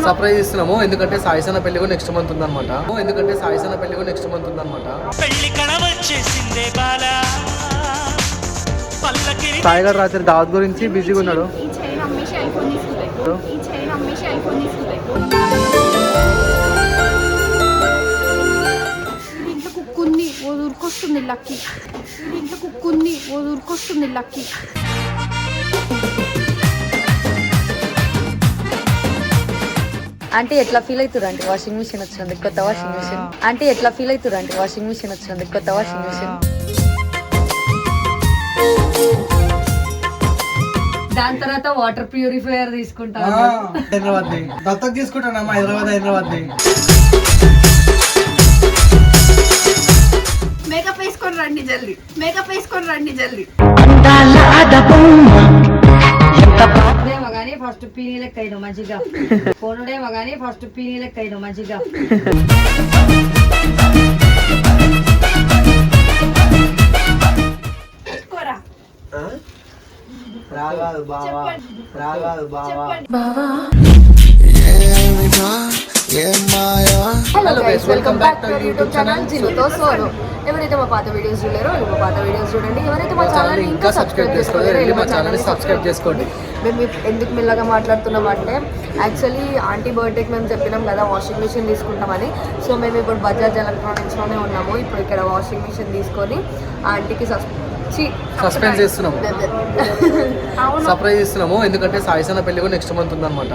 Surprise ఇస్తున్నాము. ఎందుకంటే సాయిసన పెళ్లి కూడా నెక్స్ట్ మంత్ ఉందన్నమాట. సాయి గారు రాత్రి దావత్ గురించి బిజీగా ఉన్నాడు. ఊరుకొస్తుంది లక్కీ, ఇంట్లో కుక్కుంది ఊరుకొస్తుంది లక్కీ. అంటే ఎట్లా ఫీల్ అవుతారు అంటే వాషింగ్ మిషన్ వచ్చినందుకు, కొత్త వాషింగ్ మిషన్. అంటే ఎట్లా ఫీల్ అవుతారు అంటే వాషింగ్ మిషన్ వచ్చినందుకు, కొత్త వాషింగ్ మిషన్. దాని తర్వాత వాటర్ ప్యూరిఫైయర్ తీసుకుంటాను. హైదరాబాద్ దత్తకు తీసుకుంటానమ్మా. హైదరాబాద్ మేకప్ వేసుకొని రండి జల్దీ, మేకప్ వేసుకొని రండి జల్దీ. ఫోనుడేమో కానీ ఫస్ట్ పీనీ లెక్క అయిన మంచిగా, ఫోనుడేమో కానీ ఫస్ట్ పీనీ లెక్క అయిన మంచిగా. Hello guys, welcome back to our YouTube channel జిలుతో సోను. ఎవరైతే మా పాత వీడియోస్ చూడలేరో మా పాత వీడియోస్ చూడండి. ఎవరైతే మా ఛానల్ ఇంకా సబ్స్క్రైబ్ చేసుకోలేరో మా ఛానల్ సబ్స్క్రైబ్ చేసుకోండి. మేము ఎందుకు మెల్లగా మాట్లాడుతున్నాం అంటే యాక్చువల్లీ ఆంటీ బర్త్డేకి మేము చెప్పినాం కదా వాషింగ్ మిషన్ తీసుకుంటామని. సో మేము ఇప్పుడు బజాజ్ ఎలక్ట్రానిక్స్లోనే ఉన్నాము. ఇప్పుడు ఇక్కడ వాషింగ్ మిషన్ తీసుకొని ఆంటీకి సస్పెన్స్ చేస్తున్నాము, సర్ప్రైజ్ ఇస్తున్నాము. ఎందుకంటే సాయిసన పెళ్లి కూడా నెక్స్ట్ మంత్ ఉందన్నమాట.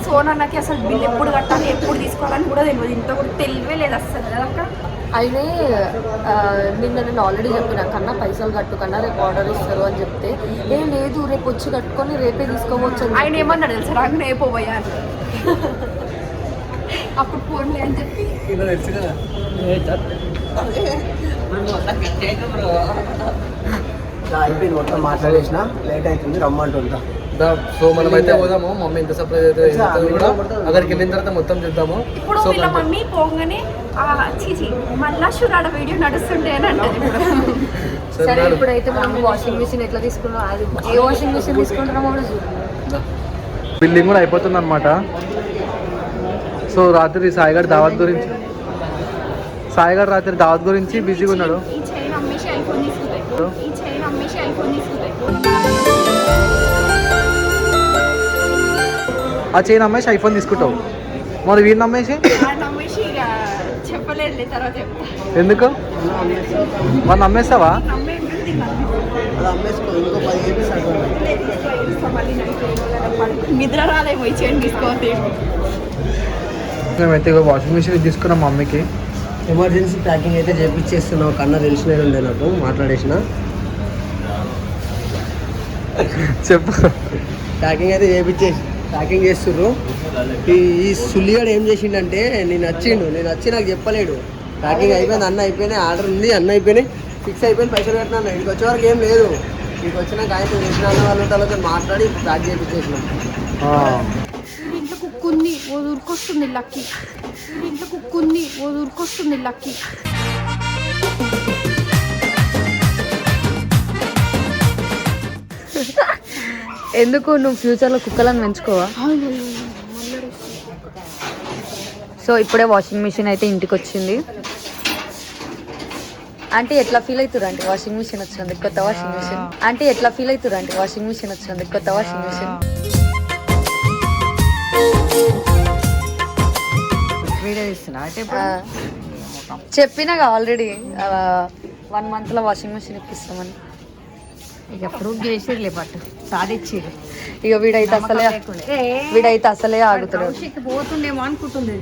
సోనాకి అసలు బిల్ ఎప్పుడు కట్టాలి, ఎప్పుడు తీసుకోవాలని కూడా తెలియదు. ఇంత కూడా తెలివే లేదు అసలు కదా. అయినే నిన్న నేను ఆల్రెడీ చెప్పిన కన్నా పైసలు కట్టు కన్నా రేపు ఆర్డర్ ఇస్తారు అని చెప్తే ఏం లేదు రేపు వచ్చి కట్టుకొని రేపే తీసుకోవచ్చు. ఆయన ఏమన్నాడు తెలుసా, నాకు రేపు పోయా అప్పుడు ఫోన్లే అని చెప్పి అయిపోయింది మొత్తం మాట్లాడేసిన. లేట్ అవుతుంది రమ్మంటుంటా. సో మనమైతే పోదాము. మమ్మీ ఎంత సర్ప్రైజ్ అయితే కూడా అక్కడికి వెళ్ళిన తర్వాత మొత్తం చూద్దాము. ఇప్పుడు వీళ్ళ మమ్మీ పోగానే మళ్ళా షురాడ వీడియో నడుస్తుంటే అని అంటది. సరే ఇప్పుడైతే మనం వాషింగ్ మిషన్ ఎట్లా తీసుకున్నాం, అది ఏ వాషింగ్ మిషన్ తీసుకుంటున్నామో కూడా చూద్దాం. బిల్డింగ్ కూడా అయిపోతుంది అనమాట. సో రాత్రి సాయి గారు దావత్ గురించి బిజీగా ఉన్నాడు. ఆ చైన్ అమ్మేసి ఐఫోన్ తీసుకుంటావు, మరి వీడిని అమ్మేసి చెప్పలేదు తర్వాత ఎందుకు మన అమ్మేస్తావా? నిద్ర రాలేమో చైన్ తీసుకోవాలి. మేమైతే వాషింగ్ మిషన్ తీసుకున్నాం మమ్మీకి. ఎమర్జెన్సీ ప్యాకింగ్ అయితే చేపించేస్తున్నావు. కన్నా తెలిసిన ఉండే నాకు మాట్లాడేసిన. చెప్పు. ప్యాకింగ్ అయితే ప్యాకింగ్ చేస్తుర్రు. ఈ సుల్లిగాడు ఏం చేసిండంటే నేను వచ్చి నాకు చెప్పలేడు. ప్యాకింగ్ అయిపోయింది, అన్న అయిపోయినాయి, ఆర్డర్ ఉంది, అన్న అయిపోయినాయి, ఫిక్స్ అయిపోయింది, పైసలు పెట్టినా. ఇక్కడికి వచ్చే వరకు ఏం లేదు. ఇక్కడికి వచ్చినాక ఆయన తెలిసిన అన్న వాళ్ళతో మాట్లాడి ప్యాక్ చేయించేసినాం. ఇంట్లో కుక్కుంది ఊరుకొస్తుంది లక్కీ, ఇంట్లో కుక్కుంది ఊరుకొస్తుంది లక్కీ. ఎందుకు నువ్వు ఫ్యూచర్లో కుక్కలను పెంచుకోవా? సో ఇప్పుడే వాషింగ్ మిషన్ అయితే ఇంటికి వచ్చింది. అంటే ఎట్లా ఫీల్ అవుతారు అంటే వాషింగ్ మిషన్ వచ్చినందుకు, కొత్త వాషింగ్ మిషన్. అంటే ఎట్లా ఫీల్ అవుతారు అంటే వాషింగ్ మిషన్ వచ్చినందుకు, కొత్త వాషింగ్ మిషన్. చెప్పినాగా ఆల్రెడీ 1 monthలో వాషింగ్ మిషన్ ఇప్పిస్తామని. ఇక ప్రూవ్ చేసిర్లే పట్టు సాధించిర్రు. ఇక వీడైతే అసలే ఆగుతున్నాడు. పోతుండేమో అనుకుంటుంది.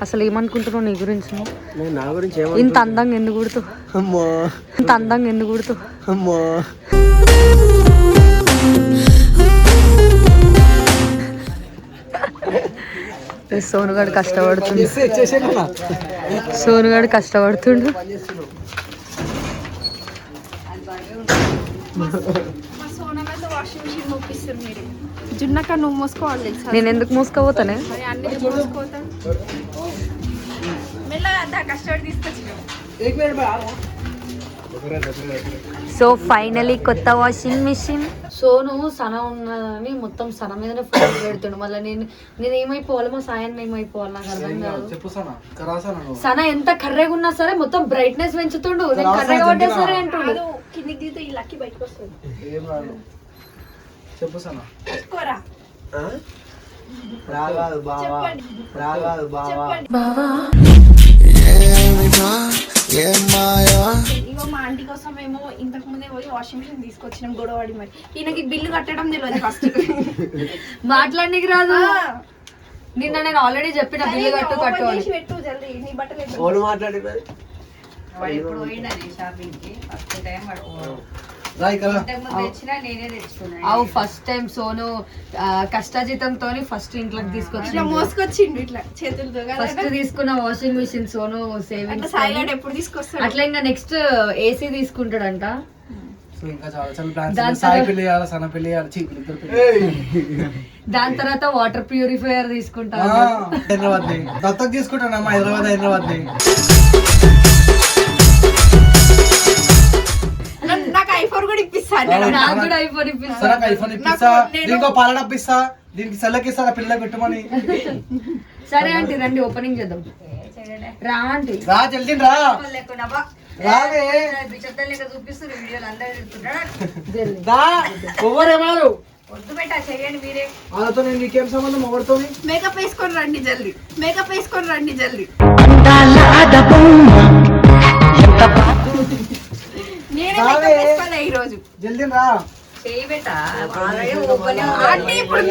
అసలు ఏమనుకుంటున్నావు నీ గురించి? నా గురించి ఇంత అందంగా ఎందుకు కుడుతూ, ఇంత అందంగా ఎందుకు కుడుతూ? సోనుగాడు కష్టపడుతుండు, సోనుగాడు కష్టపడుతుండు. జున్నక్క నువ్వు మోసుకోవాలి తెలుసా? నేను ఎందుకు మోసుకోపోతానే? మెల్లగా కష్టపడి తీసుకొచ్చి సో ఫైనలీ కొత్త వాషింగ్ మిషన్. సోను సన ఉన్నదని మొత్తం సన మీదనే ఫోన్ పెడుతుండు. మళ్ళీ నేను ఏమైపోవాలి, మా సాయాన్ని ఏమైపోవాలి నాకు అర్థం కాదు. సన ఎంత కర్రెగా ఉన్నా సరే మొత్తం బ్రైట్నెస్ పెంచుతుండు. నేను కర్రెగా పడ్డా సరే అంటుండు. కిందికి దిగితే ఈ లక్కీ బయటకు వస్తుంది. చెప్పు సనా. రాగాదు బావా, రాగాదు బావా. ఇగో మా ఆంటీ కోసం మేము ఇంతకు ముందే పోయి వాషింగ్ మిషన్ తీసుకొచ్చినాం గొడవడి. మరి ఈయనకి బిల్లు కట్టడం తెలియదు ఫస్ట్. మాట్లాడడానికి రాదు. నిన్న నేను ఆల్రెడీ చెప్పిన బిల్లు కట్టు అని. పెట్టు జల్దీ నీ బట్టలు ఎత్తు. ఫోన్ మాట్లాడిపోయి వాడు ఇప్పుడు పోయిండని షాపింగ్ కి ఫస్ట్ టైం వాడు తెచ్చినా నేనే తెచ్చుకున్నాను. అవు ఫస్ట్ టైం సోను కష్టజీతంతో ఫస్ట్ ఇంట్లోకి ఇట్లా తీసుకొచ్చి మోసుకొచ్చిండు ఇట్లా చేతులతో. ఫస్ట్ తీసుకున్న వాషింగ్ మిషన్ సోను అట్లా సేవింగ్స్. సాయిగాడు ఎప్పుడు తీసుకొస్తాడు? అట్లా ఇంకా నెక్స్ట్ ఏసీ తీసుకుంటాడంట. సో ఇంకా చాలా చాలా ప్లాన్స్ దాని ఉన్నాయి. సాయి పెళ్లి చేయాలి, సన పెళ్లి చేయాలి, చీ ఇద్దరు పెళ్లి. దాని తర్వాత వాటర్ ప్యూరిఫైయర్ తీసుకుంటా. హైదరాబాద్ ని దత్తకు తీసుకుంటానమ్మా, హైదరాబాద్ ని. నాకు ఐఫోన్ కూడా ఇప్పిస్తాను. నాకు కూడా ఐఫోన్ ఇప్పిస్తా. సరే ఐఫోన్ ఇప్పిస్తా, దీనికి పాల డబ్బు ఇస్తా, దీనికి సెల్లకి ఇస్తా, పిల్లకి పెట్టమని. సరే ఆంటీ రండి ఓపెనింగ్ చేద్దాం. రా ఆంటీ. రా జల్దీ రా. రావే చూపిస్తారు వీడియోలు అందరూ చెప్తున్నాడు. జల్దీ. రా ఎవరేమారు వద్దు బెట్టా చేయండి మీరే. వాళ్ళతో నేను నీకేం సంబంధం ఎవరితో? మేకప్ వేసుకొని రండి జల్దీ. మేకప్ వేసుకొని రండి జల్దీ. నేనే మేకప్ వేసుకోలే ఈ రోజు. జల్దీ రా. చేయి బెట్టా ఆల్రెడీ ఓపెన్ అంటే ఇప్పుడు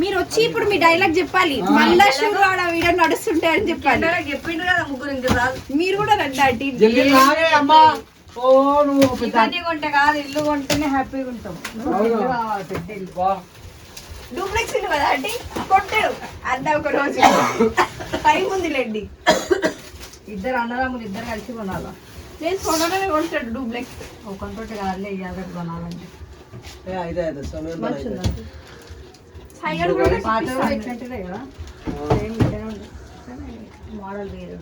మీరు వచ్చి ఇప్పుడు మీ డైలాగ్ చెప్పాలి. మళ్ళా షూర్ ఆడ వీడియో నడుస్తుంటే అని చెప్పాలి. చెప్పిండు కదా ముగ్గురు ఇంకా రాదు. మీరు కూడా రండి ఆంటీ. జల్దీ రావే అమ్మా. ఓ నువ్వు ఇవన్నీ కొంటే కాదు, ఇల్లు కొంటేనే హ్యాపీగా ఉంటాం. ఇల్లు కావాలి, పెద్ద ఇల్లు. డూప్లెక్స్ ఇల్లు కదా ఆంటీ కొట్టాడు అన్న ఒక రోజు. టైం ఉందిలేండి. ఇద్దరు అన్నదమ్ములు ఇద్దరు కలిసి కొనాలా. నేను సోనానే కొంటాడు డూప్లెక్స్. ఒకరితోటి కాదులే ఇయ్యాలి కొనాలంటే. సాయిగాడు కూడా పాత ఇప్పిస్తాను. ఎట్లంటే కదా సేమ్ ఇట్లనే ఉంటుంది. మోడల్ వేరు.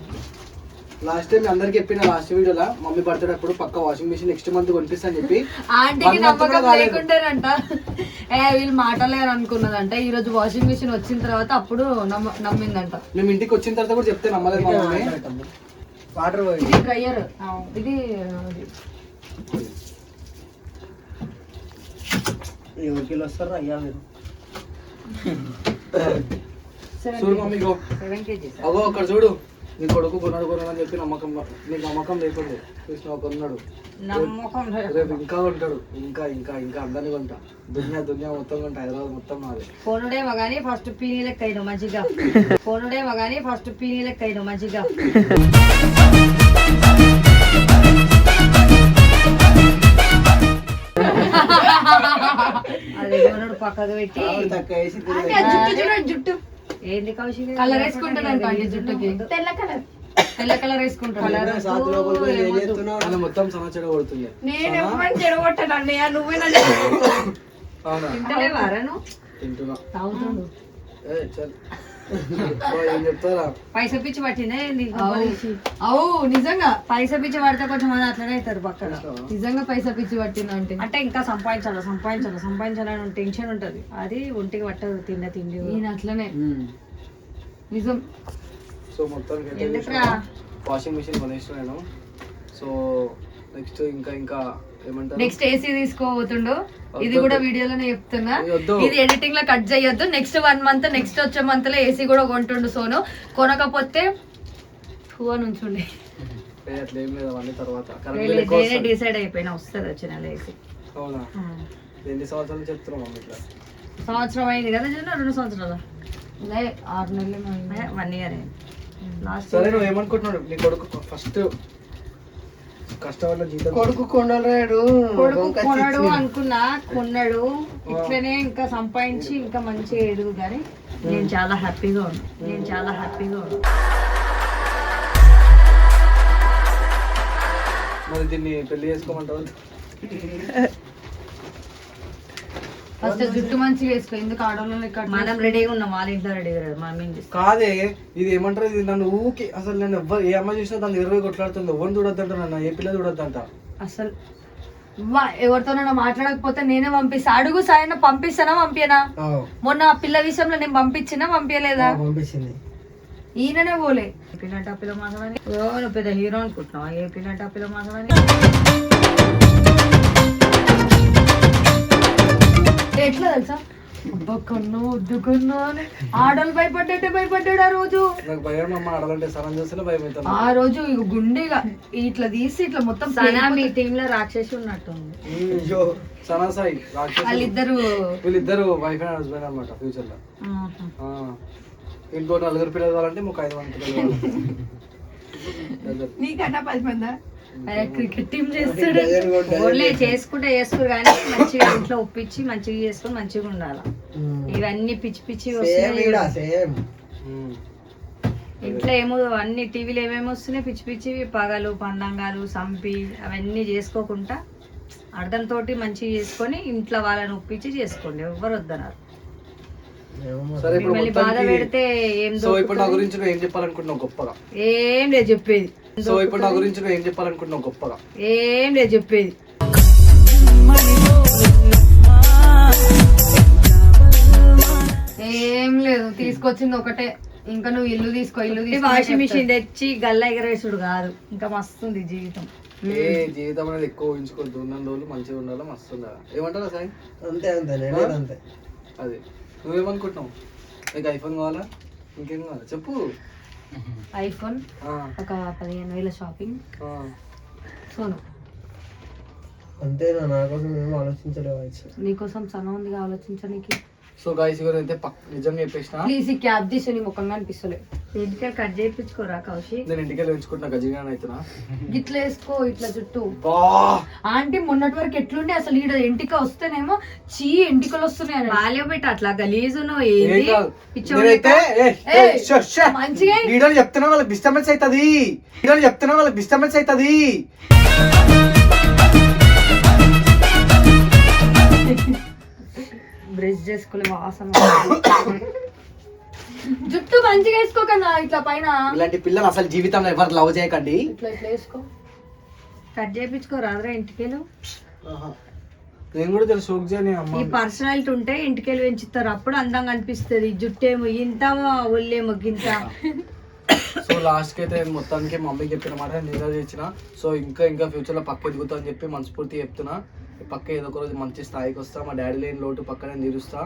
లాస్ట్ టైం అందరికి చెప్పిన లాస్ట్ వీడియోలో మమ్మీ బర్త్డే అప్పుడు పక్క వాషింగ్ మిషన్ నెక్స్ట్ మంత్ కొనిపిస్తా అని చెప్పి ఆంటీకి నమ్మకం లేకుంటేనంట వీళ్ళు మాటలేరు అనుకున్నదంట. ఈ రోజు వాషింగ్ మిషన్ వచ్చిన తర్వాత అప్పుడు నమ్మిందంట. మేము ఇంటికి వచ్చిన తర్వాత కూడా చెప్తే నమ్మలేదు మా మమ్మీ. వాటర్ ఇది డ్రయర్, ఇది ఎవరికి వస్తారు అయ్యా మీరు. చూడు మమ్మీ గో 7 kgs. అగో అక్కడ చూడు, నీ కొడుకు కొన్నాడు అని చెప్పి నమ్మకం, నీకు నమ్మకం లేకుండా కృష్ణ ఒక ఉన్నాడు, నమ్మకం రేపు ఇంకా ఉంటాడు, ఇంకా ఇంకా ఇంకా అందరినీ కొంటా, దునియా మొత్తం కొంటా, హైదరాబాద్ మొత్తం నాది. ఫోనుడేమో కానీ ఫస్ట్ పీనీ లెక్క అయినా మంచిగా. ఫోనుడేమో కానీ ఫస్ట్ పీనీ లెక్క అయినా మంచిగా. అది కొనుడు పక్కకు పెట్టి తక్కువ వేసి ఆంటీ, ఆ జుట్టు చూడండి జుట్టు ఏంది కౌశిక కలర్ వేసుకుంటాడంట అండి జుట్టుకి. తెల్ల కలర్. తెల్ల కలర్ వేసుకుంటాడు. సాత్ లోపలికి పోయి ఏం చేస్తున్నావు? అలా మొత్తం సమాచారం కొడుతుంది. నేను ఎప్పుడు చెడగొట్టాను అన్నయ్య, నువ్వే నన్ను అవునా? తింటలేవారను తింటున్నా. తాగుతుండు. ఏ చల్. ఓ, ఏం చెప్తారా? పైసా పిచ్చి పట్టిందే అవు నిజంగా పైసా పిచ్చి పడితే కొంచెం మంది అట్లనే అవుతారు పక్కన. నిజంగా పైసా పిచ్చి పట్టిందంటే అంటే ఇంకా సంపాదించాలని టెన్షన్ ఉంటది. అది ఒంటికి పట్టదు తిండి. ఈయన అట్లనే నిజం. సో మొత్తానికి ఎందుకురా? వాషింగ్ మిషన్ కొనేసిన నేను. సో నెక్స్ట్ ఇంకా ఇంకా ఏమంటారు, నెక్స్ట్ ఏసీ తీసుకోబోతుండు. ఇది కూడా వీడియోలోనే చెప్తున్నా, వద్దు. ఇది ఎడిటింగ్ లో కట్ చేయొద్దు. నెక్స్ట్ 1 month, నెక్స్ట్ వచ్చే మంత్ లో ఏసీ కూడా కొంటుండు సోను. కొనకపోతే అని ఉంచుండి. అట్లా ఏం లేదు, అవన్నీ తర్వాత నేనే డిసైడ్ అయిపోయినా వస్తుంది వచ్చిన నెల ఏసీ. అవునా? ఎన్ని సంవత్సరాలు చెప్తున్నాం మమ్మీ ఇట్లా? సంవత్సరం అయింది కదా చిన్న 2 సంవత్సరాలు 6 నెలలు 1 year లాస్ట్. సరే నువ్వు ఏమనుకుంటున్నాడు, నీ కొడుకు ఫస్ట్ కష్టపడిన జీతం కొడుకు కొనలేడు, కొడుకు కొనడు అనుకున్నా, కొన్నాడు. ఇట్లనే ఇంకా సంపాదించి ఇంకా మంచిగా ఎదుగు కానీ నేను చాలా హ్యాపీగా ఉన్నా. మరి దీన్ని పెళ్లి చేసుకోమంటావు? ఫస్ట్ జుట్టు మంచిగా వేసుకో, ఎందుకు ఆడవాళ్ళు ఇక్కడ మనం రెడీగా ఉన్నాం, వాళ్ళ ఇంట్లో రెడీగా మనం ఏం చేస్తాం? కాదే ఇది ఏమంటారు, ఇది నన్ను ఊకి అసలు నేను ఎవ్వరు ఏ అమ్మాయి చూసినా దాన్ని 20 కొట్లాడుతుంది. ఎవరిని చూడొద్దంట నన్ను, ఏ పిల్ల చూడొద్దంట. అసలు ఎవరితోనైనా మాట్లాడకపోతే నేనే పంపిస్తా. అడుగు సాయన పంపిస్తానా పంపియనా? మొన్న ఆ పిల్ల విషయంలో నేను పంపించినా పంపించలేదా? పంపించింది. ఈయననే పోలే. పిల్ల టాపిలో మాసమని నువ్వు పెద్ద హీరో అనుకుంటున్నావా? ఏ పిల్ల టాపిలో మాసమని ఎట్లా తెలుసా, అబ్బా కన్నా వద్దు కన్నా అని ఆడలు భయపడ్డాడు ఆ రోజు. నాకు భయం అమ్మ, ఆడాలంటే సరం చేస్తే భయం అవుతాను. ఆ రోజు ఇక గుండెగా ఇట్లా తీసి ఇట్లా మొత్తం సనా మీ టీమ్ లో రాక్షసి ఉన్నట్టుంది. సనా సాయి రాక్షసి. వీళ్ళిద్దరు వైఫ్ అండ్ హస్బెండ్ అనమాట ఫ్యూచర్ లో. ఇంకో 4 పిల్లలు కావాలంటే మాకు 5 మంది పిల్లలు కావాలి. నీకన్నా 10 మందా? క్రికెట్ టీం చేస్తాడు. ఓన్లీ చేసుకోరు కానీ మంచిగా ఇంట్లో ఒప్పించి మంచిగా చేసుకొని మంచిగా ఉండాలి. ఇవన్నీ పిచ్చి వస్తున్నాయి ఇంట్లో. ఏమో అన్ని టీవీలో ఏమేమి వస్తున్నాయి పిచ్చి పగలు పండంగాలు సంపి అవన్నీ చేసుకోకుండా అర్థంతోటి మంచిగా చేసుకొని ఇంట్లో వాళ్ళని ఒప్పించి చేసుకోండి. ఎవ్వరు వద్దన్నారు. సరే ఇప్పుడు మిమ్మల్ని బాధ పెడితే ఏం సో ఇప్పుడు నా గురించి నువ్వు ఏం చెప్పాలనుకుంటున్నావు గొప్పగా? ఏం లేదు చెప్పేది. సో ఇప్పుడు నా గురించి నువ్వు ఏం చెప్పాలనుకుంటున్నావు గొప్పగా? ఏం లేదు చెప్పేది. ఏం లేదు, తీసుకొచ్చింది ఒకటే. ఇంకా నువ్వు ఇల్లు తీసుకో వాషింగ్ మిషన్ తెచ్చి గల్లా ఎగరేసుడు కాదు, ఇంకా మస్తుంది జీవితం. ఏ జీవితం అనేది ఎక్కువ ఊహించుకోవద్దు. ఉన్న రోజులు మంచిగా ఉండాలి, మస్తు ఉండాలి. ఏమంటారా సాయి? అంతే అంతే. అది నువ్వేమనుకుంటున్నావు? నీకు ఐఫోన్ కావాలా, ఇంకేం కావాలా చెప్పు. ఐఫోన్, ఒక 15,000 షాపింగ్, సోను. అంతేనా? నా కోసం ఏమో ఆలోచించలేవచ్చు. నీకోసం సన ఉంది ఆలోచించడానికి. సో గైస్ ఇవరైతే నిజంగా చెప్పేసిన. ప్లీజ్ ఈ క్యాబ్ తీసి నీ ముఖంగా అనిపిస్తలేదు. ఇంటికి కట్ చేయించుకోరా కౌశిక్? నేను ఇంటికి వెళ్ళి ఉంచుకుంటున్నా గజిగానే అవుతున్నా. ఇట్లా వేసుకో, ఇట్లా జుట్టు. ఆంటీ మొన్నటి వరకు ఎట్లుండే అసలు ఈడ ఎంటిక వస్తేనేమో ఎంటికలు వస్తున్నాయి. బాల్య పెట్టి అట్లా గలీజు మంచిగా వీడియోలు చెప్తున్నా వాళ్ళకి డిస్టర్బెన్స్ అవుతుంది. బ్రష్ చేసుకోలే వాసన. జుట్టు మంచిగా వేసుకోకన్నా ఇట్లా పైన. ఇలాంటి పిల్లలు అసలు జీవితంలో ఎవరు లవ్ చేయకండి. ఇట్లా వేసుకో, కట్ చేయించుకోరాదురా ఇంటికెళ్ళు. నేను కూడా తెలుసు షోక్ చేయని అమ్మ. ఈ పర్సనాలిటీ ఉంటే ఇంటికెళ్ళి పెంచుతారు, అప్పుడు అందంగా అనిపిస్తుంది. జుట్టేమో ఇంత ఒళ్ళేమో గింత. సో లాస్ట్ కి అయితే మొత్తానికి మమ్మీకి చెప్పిన మాట నిజం చేసిన. సో ఇంకా ఫ్యూచర్ లో పక్క ఎదుగుతా అని చెప్పి మనస్ఫూర్తి చెప్తున్నా. పక్క ఏదో ఒక రోజు మంచి స్థాయికి వస్తా. మా డాడీ లేని లోటు పక్క నేను తీరుస్తా.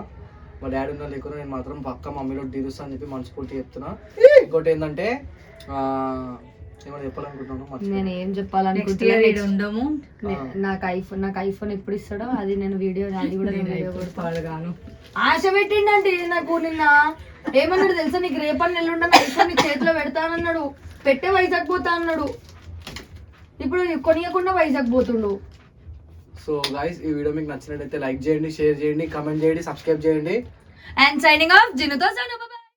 మా డాడీ ఉన్న లేకుండా నేను మాత్రం పక్క మమ్మీలో తీరుస్తా అని చెప్పి మనస్ఫూర్తి చెప్తున్నా. ఇంకోటి ఏంటంటే ఏమైనా చెప్పాలనుకుంటున్నాను. నేను ఏం చెప్పాలనుకుంటున్నాను, నాకు ఐఫోన్ ఎప్పుడు ఇస్తాడో అది నేను వీడియో పాడుగాను ఆశ పెట్టిండంటే నాకు. నిన్న ఏమన్నాడు తెలుసా, నీకు రేపని ఎల్లుండ ఐఫోన్ నీ చేతిలో పెడతానన్నాడు. పెట్టే వైజాగ్ పోతా అన్నాడు. ఇప్పుడు కొనియకుండా వైజాగ్ పోతుండు. సో గైస్ ఈ వీడియో మీకు నచ్చినట్టయితే లైక్ చేయండి, షేర్ చేయండి, కామెంట్ చేయండి, సబ్స్క్రైబ్ చేయండి. అండ్ సైనింగ్ ఆఫ్ జినుతో సోను.